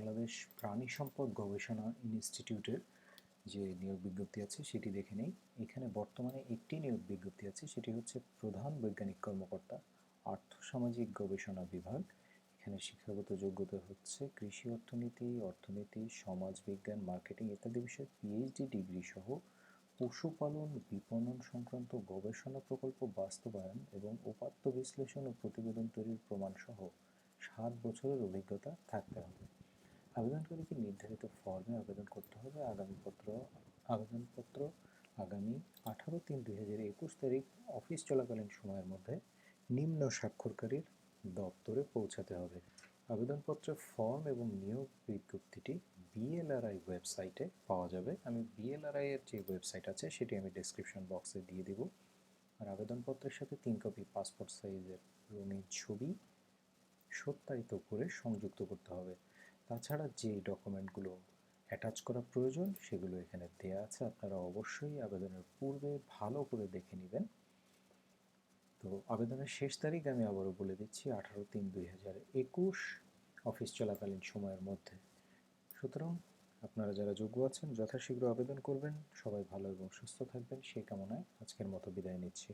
বাংলাদেশ প্রাণী সম্পদ গবেষণা ইনস্টিটিউটের যে নিয়োগ বিজ্ঞপ্তি আছে সেটি দেখে নেই। এখানে বর্তমানে একটি নিয়োগ বিজ্ঞপ্তি আছে, সেটি হচ্ছে প্রধান বৈজ্ঞানিক কর্মকর্তা, আর্থসামাজিক গবেষণা বিভাগ। এখানে শিক্ষাগত যোগ্যতা হচ্ছে কৃষি অর্থনীতি, অর্থনীতি, সমাজবিজ্ঞান, মার্কেটিং ইত্যাদি বিষয়ে পিএইচডি ডিগ্রি সহ পশুপালন বিপণন সংক্রান্ত গবেষণা প্রকল্প বাস্তবায়ন এবং উপাত্ত বিশ্লেষণ ও প্রতিবেদন তৈরির প্রমাণসহ 7 বছরের অভিজ্ঞতা থাকতে হবে। আবেদনকারীকে নির্ধারিত ফর্মে আবেদন করতে হবে। আবেদনপত্র আগামী 18/3/2021 তারিখ অফিস চলাকালীন সময়ের মধ্যে নিম্ন স্বাক্ষরকারীর দপ্তরে পৌঁছাতে হবে। আবেদনপত্রের ফর্ম এবং নিয়োগ বিজ্ঞপ্তিটি BLRI ওয়েবসাইটে পাওয়া যাবে। আমি BLRI এর যে ওয়েবসাইট আছে সেটি আমি ডেসক্রিপশন বক্সে দিয়ে দিব। আর আবেদনপত্রের সাথে 3 কপি পাসপোর্ট সাইজের রঙিন ছবি সত্যায়িত করে সংযুক্ত করতে হবে। তাছাড়া যে ডকুমেন্টগুলো অ্যাটাচ করা প্রয়োজন সেগুলো এখানে দেওয়া আছে, আপনারা অবশ্যই আবেদনের পূর্বে ভালো করে দেখে নেবেন। তো আবেদনের শেষ তারিখ আমি আবারও বলে দিচ্ছি 18/3/2021 অফিস চলাকালীন সময়ের মধ্যে। সুতরাং আপনারা যারা যোগ্য আছেন যথাশীঘ্র আবেদন করবেন। সবাই ভালো এবং সুস্থ থাকবেন সেই কামনায় আজকের মতো বিদায় নিচ্ছি।